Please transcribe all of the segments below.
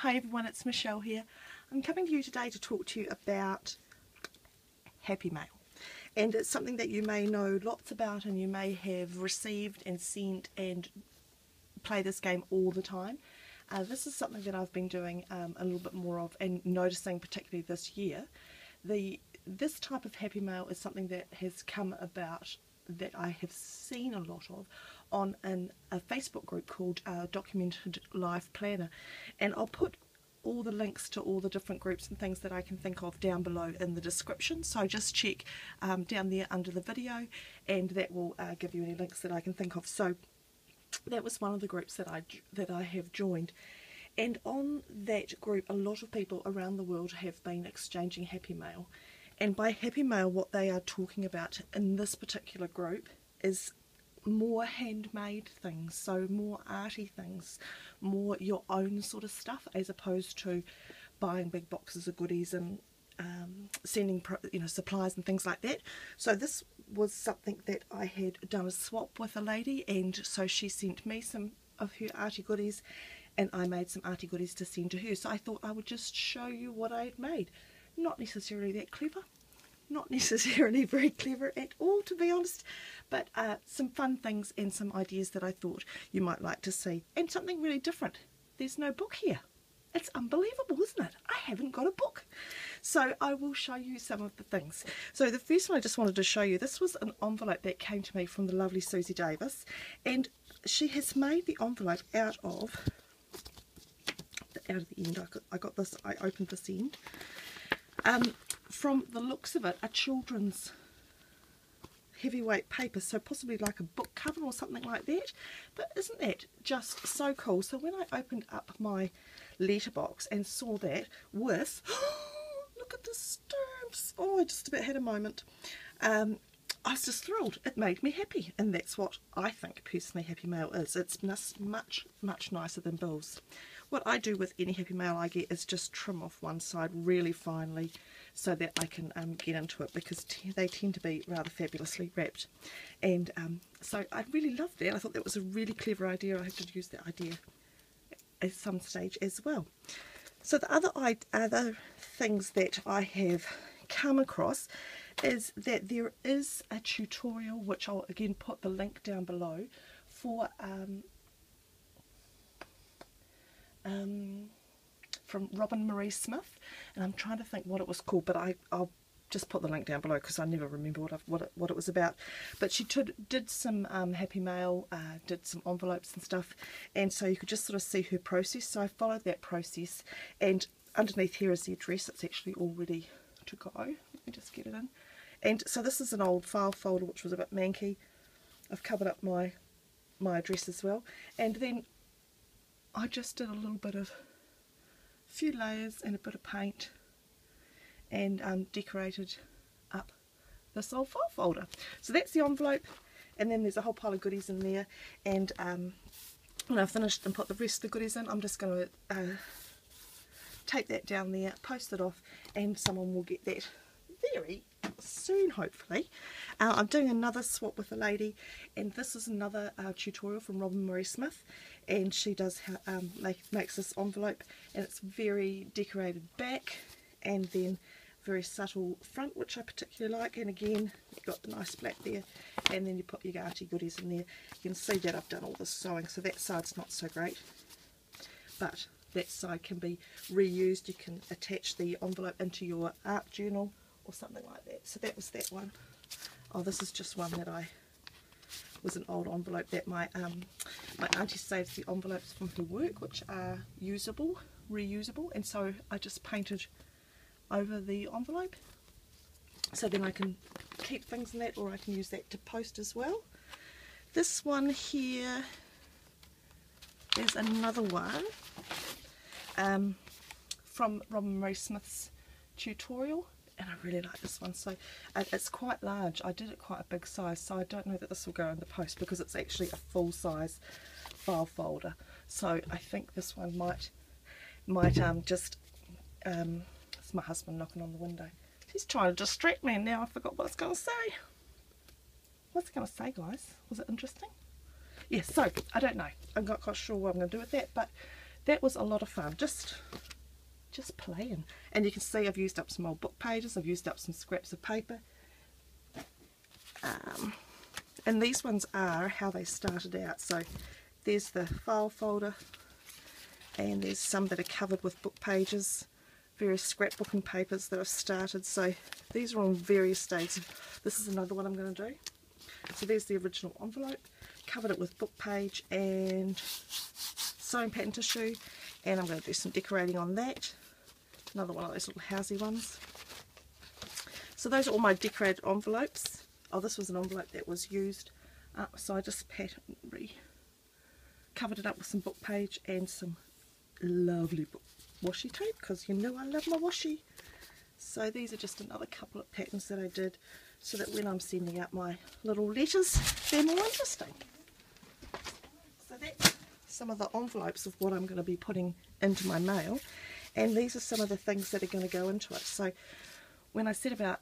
Hi everyone, it's Michelle here. I'm coming to you today to talk to you about Happy Mail. And it's something that you may know lots about and you may have received and sent and play this game all the time. This is something that I've been doing a little bit more of and noticing particularly this year. This type of Happy Mail is something that has come about that I have seen a lot of on a Facebook group called Documented Life Planner, and I'll put all the links to all the different groups and things that I can think of down below in the description, so just check down there under the video and that will give you any links that I can think of. So that was one of the groups that I have joined, and on that group a lot of people around the world have been exchanging Happy Mail. And by Happy Mail, what they are talking about in this particular group is more handmade things, so more arty things, more your own sort of stuff, as opposed to buying big boxes of goodies and sending supplies and things like that. So this was something that I had done a swap with a lady, and so she sent me some of her arty goodies and I made some arty goodies to send to her. So I thought I would just show you what I had made. Not necessarily that clever, not necessarily very clever at all, to be honest, but some fun things and some ideas that I thought you might like to see, and something really different. There's no book here. It's unbelievable, isn't it? I haven't got a book. So I will show you some of the things. So the first one I just wanted to show you, this was an envelope that came to me from the lovely Susie Davis, and she has made the envelope out of the end. I got this, I opened this end. From the looks of it, a children's heavyweight paper, so possibly like a book cover or something like that. But isn't that just so cool? So when I opened up my letterbox and saw that with, look at the stamps, I just about had a moment. I was just thrilled. It made me happy, and that's what I think personally Happy Mail is. It's much nicer than bills. What I do with any Happy Mail I get is just trim off one side really finely so that I can get into it, because they tend to be rather fabulously wrapped. And so I really loved that. I thought that was a really clever idea. I have to use that idea at some stage as well. So the other things that I have come across is that there is a tutorial, which I'll again put the link down below, for from Roben Marie Smith, and I'm trying to think what it was called, but I'll just put the link down below because I never remember what it was about. But she did some Happy Mail, did some envelopes and stuff, and so you could just sort of see her process. So I followed that process, and underneath here is the address. It's actually all ready to go. Let me just get it in. And so this is an old file folder which was a bit manky. I've covered up my address as well, and then I just did a little bit of few layers and a bit of paint and decorated up this old file folder. So that's the envelope, and then there's a whole pile of goodies in there, and when I've finished and put the rest of the goodies in, I'm just going to tape that down there, post it off, and someone will get that very soon, hopefully. I'm doing another swap with a lady, and this is another tutorial from Roben Marie Smith, and she does makes this envelope, and it's very decorated back and then very subtle front, which I particularly like. And again, you've got the nice black there, and then you put your arty goodies in there. You can see that I've done all this sewing, so that side's not so great, but that side can be reused. You can attach the envelope into your art journal or something like that. So that was that one. Oh, this is just one that was an old envelope that my auntie saves the envelopes from her work, which are reusable, and so I just painted over the envelope, so then I can keep things in that, or I can use that to post as well. This one here is another one from Roben Marie Smith's tutorial, and I really like this one. So it's quite large. I did it quite a big size, so I don't know that this will go in the post because it's actually a full size file folder. So I think this one might just it's my husband knocking on the window. He's trying to distract me, and now I forgot what I was going to say. What's it going to say, guys? Was it interesting? Yes, so I don't know. I'm not quite sure what I'm going to do with that, but that was a lot of fun, just playing. And you can see I've used up some old book pages, I've used up some scraps of paper, and these ones are how they started out. So there's the file folder, and there's some that are covered with book pages, various scrapbooking papers that I've started. So these are on various stages. This is another one I'm going to do. So there's the original envelope, covered it with book page and sewing pattern tissue, and I'm going to do some decorating on that. Another one of those little housey ones. So those are all my decorated envelopes. Oh, this was an envelope that was used up, so I just covered it up with some book page and some lovely washi tape, because you know I love my washi. So these are just another couple of patterns that I did, so that when I'm sending out my little letters, they're more interesting. So that's some of the envelopes of what I'm going to be putting into my mail, and these are some of the things that are going to go into it. So when I said about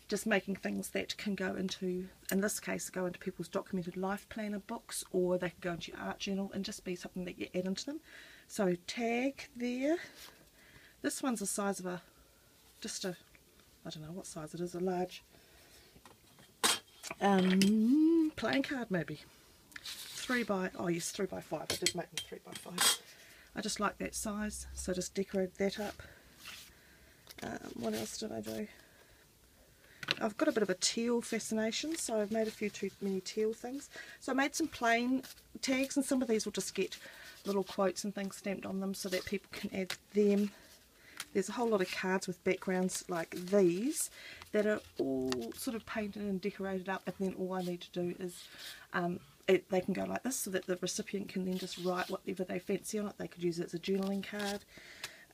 just making things that can go into, in this case, go into people's documented life planner books, or they can go into your art journal and just be something that you add into them. So tag there. This one's the size of I don't know what size it is, a large playing card maybe. 3x5. I did make them 3x5. I just like that size, so I just decorated that up. What else did I do? I've got a bit of a teal fascination, so I've made a few too many teal things. So I made some plain tags, and some of these will just get little quotes and things stamped on them so that people can add them. There's a whole lot of cards with backgrounds like these that are all sort of painted and decorated up, and then all I need to do is they can go like this, so that the recipient can then just write whatever they fancy on it. They could use it as a journaling card.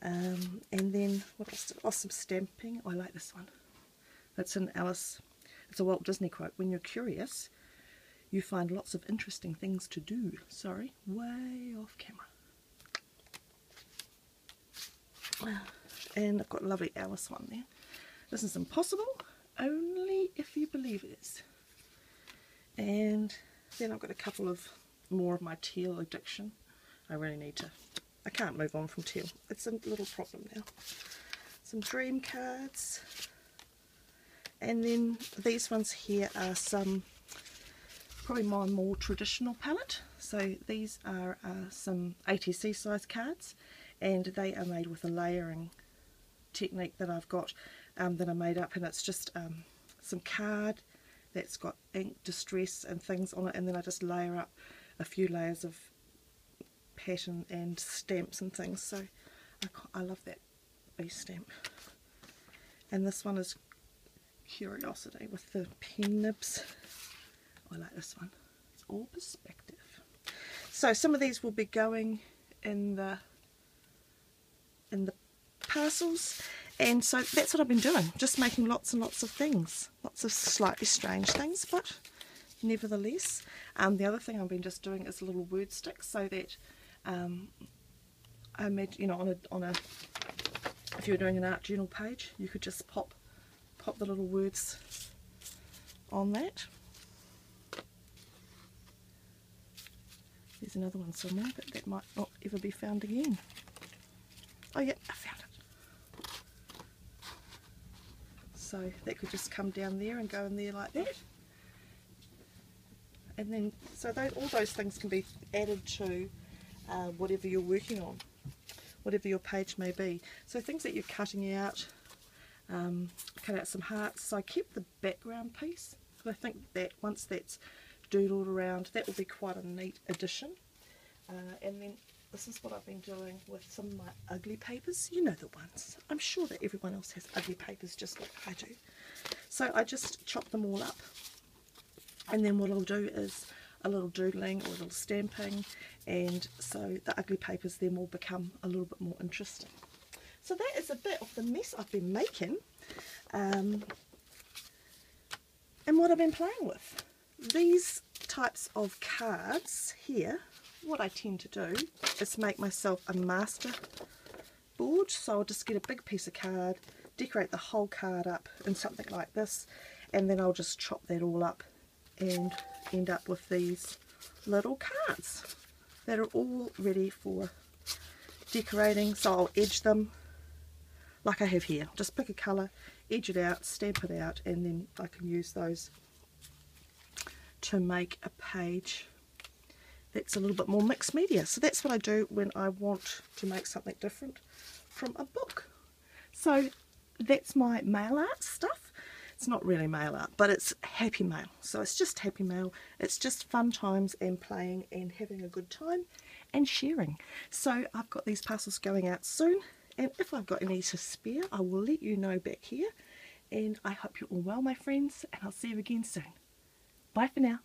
And then what else? Oh, some stamping. I like this one. It's an Alice. It's a Walt Disney quote. When you're curious, you find lots of interesting things to do. Sorry, way off camera. And I've got a lovely Alice one there. This is impossible, only if you believe it is. And then I've got a couple of more of my teal addiction. I really need to. I can't move on from teal. It's a little problem now. Some dream cards. And then these ones here are some, probably my more traditional palette. So these are some ATC size cards, and they are made with a layering technique that I've got that I made up, and it's just some card that's got ink, distress and things on it, and then I just layer up a few layers of pattern and stamps and things. So I love that base stamp. And this one is Curiosity with the pen nibs. I like this one. It's all perspective. So some of these will be going in the parcels, and so that's what I've been doing, just making lots and lots of things, lots of slightly strange things, but nevertheless. The other thing I've been just doing is little word sticks, so that I made, you know, on a if you were doing an art journal page, you could just pop the little words on that. There's another one somewhere, but that might not ever be found again. Oh yeah, I found it. So that could just come down there and go in there like that. And then, so all those things can be added to whatever you're working on, whatever your page may be. So things that you're cutting out, cut out some hearts. So I kept the background piece, because I think that once that's doodled around, that will be quite a neat addition. And then this is what I've been doing with some of my ugly papers. You know the ones. I'm sure that everyone else has ugly papers just like I do. So I just chop them all up, and then what I'll do is a little doodling or a little stamping, and so the ugly papers then will become a little bit more interesting. So that is a bit of the mess I've been making, and what I've been playing with. These types of cards here, what I tend to do is make myself a master board. So I'll just get a big piece of card, decorate the whole card up in something like this, and then I'll just chop that all up and end up with these little cards. that are all ready for decorating. So I'll edge them like I have here. Just pick a colour, edge it out, stamp it out, and then I can use those to make a page that's a little bit more mixed media. So that's what I do when I want to make something different from a book. So that's my mail art stuff. It's not really mail art, but it's happy mail. So it's just happy mail. It's just fun times and playing and having a good time and sharing. So I've got these parcels going out soon, and if I've got any to spare, I will let you know back here. And I hope you're all well, my friends, and I'll see you again soon. Bye for now.